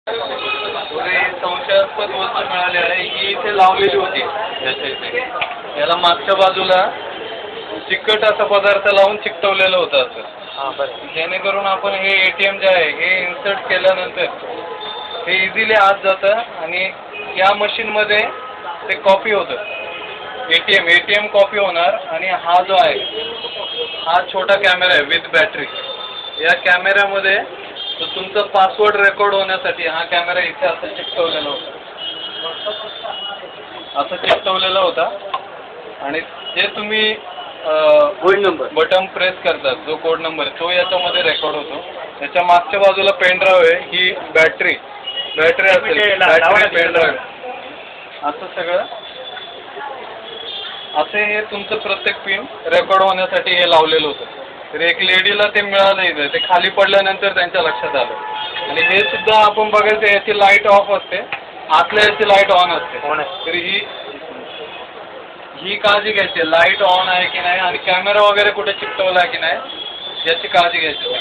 थोडी संशयास्पद वस्तू मिळाली आहे ही इथे लावलेली होती याच्या इथे. याला मागच्या बाजूला चिकट असा पदार्थ लावून चिकटवलेलं होतं असं. जेणेकरून आपण हे ATM जे आहे हे इन्सर्ट केल्यानंतर हे इझिली आत जातं आणि या मशीनमध्ये ते कॉपी होतं. ATM कॉपी होणार आणि हा जो आहे हा छोटा कॅमेरा आहे विथ बॅटरी. या कॅमेऱ्यामध्ये तो तुमचा पासवर्ड रेकॉर्ड होण्यासाठी हा कॅमेरा इथे असं चिकटवलेला होता. आणि जे तुम्ही कोड नंबर बटन प्रेस करतात जो कोड नंबर तो याच्यामध्ये रेकॉर्ड होतो. त्याच्या मागच्या बाजूला पेनड्राईव्ह आहे. ही बॅटरी असेल बॅटरी पेनड्राईव्ह असं सगळं असे हे तुमचं प्रत्येक पिन रेकॉर्ड होण्यासाठी हे लावलेलं होतं. तर एक लेडीला ते मिळालं इथं. ते खाली पडल्यानंतर त्यांच्या लक्षात आलं. आणि हे सुद्धा आपण बघायचं याची लाईट ऑफ असते, आतल्या याची लाईट ऑन असते. तर ही काळजी घ्यायची लाईट ऑन आहे की नाही आणि कॅमेरा वगैरे कुठे चिकटवला आहे की नाही याची काळजी घ्यायची.